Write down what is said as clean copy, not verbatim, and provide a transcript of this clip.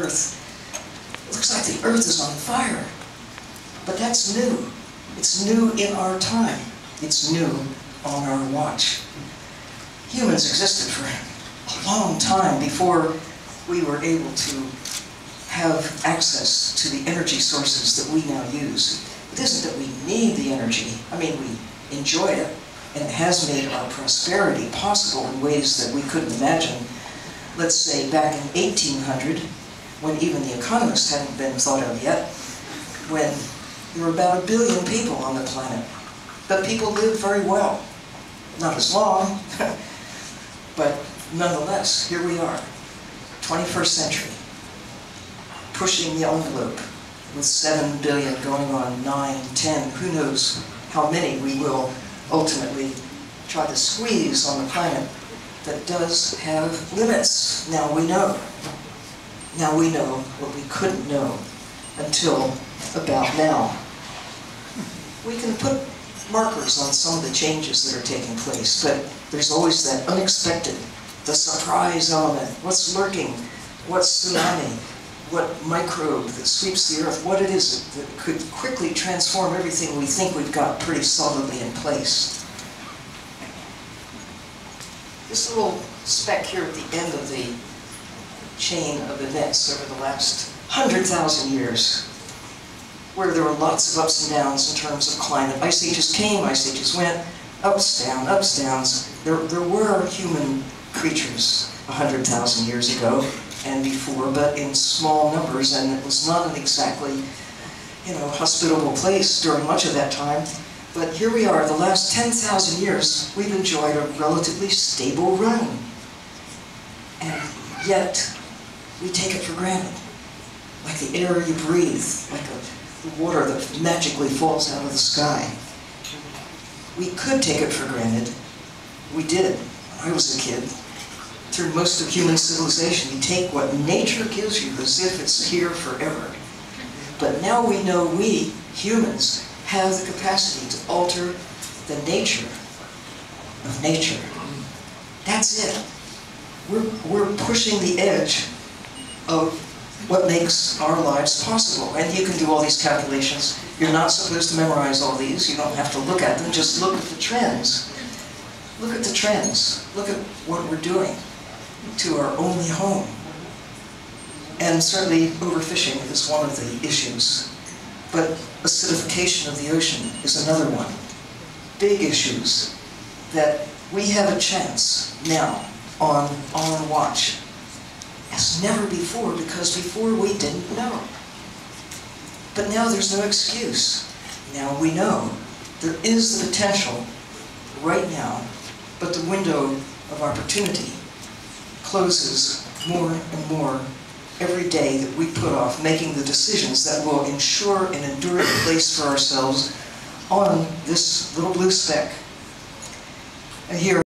Earth. It looks like the Earth is on fire. But that's new. It's new in our time. It's new on our watch. Humans existed for a long time before we were able to have access to the energy sources that we now use. It isn't that we need the energy. I mean, we enjoy it, and it has made our prosperity possible in ways that we couldn't imagine. Let's say back in 1800, when even the Economist hadn't been thought of yet, when there were about 1 billion people on the planet. But people lived very well. Not as long, but nonetheless, here we are, 21st century, pushing the envelope with 7 billion going on 9, 10, who knows how many we will ultimately try to squeeze on the planet that does have limits. Now we know. Now we know what we couldn't know until about now. We can put markers on some of the changes that are taking place, but there's always that unexpected, the surprise element. What's lurking? What's tsunami? What microbe that sweeps the Earth? What it is that could quickly transform everything we think we've got pretty solidly in place. This little speck here at the end of the chain of events over the last 100,000 years, where there were lots of ups and downs in terms of climate. Ice ages came, ice ages went, ups, downs. There were human creatures 100,000 years ago and before, but in small numbers, and it was not an exactly, hospitable place during much of that time. But here we are, the last 10,000 years, we've enjoyed a relatively stable run. And yet, we take it for granted. Like the air you breathe, like the water that magically falls out of the sky. We could take it for granted. We did. When I was a kid. Through most of human civilization, you take what nature gives you as if it's here forever. But now we know we, humans, have the capacity to alter the nature of nature. That's it. We're pushing the edge of what makes our lives possible. And you can do all these calculations. You're not supposed to memorize all these. You don't have to look at them. Just look at the trends. Look at the trends. Look at what we're doing to our only home. And certainly overfishing is one of the issues. But acidification of the ocean is another one. Big issues that we have a chance now on our watch as never before, because before we didn't know. But now there's no excuse. Now we know. There is the potential right now, but the window of opportunity closes more and more every day that we put off making the decisions that will ensure an enduring place for ourselves on this little blue speck. And here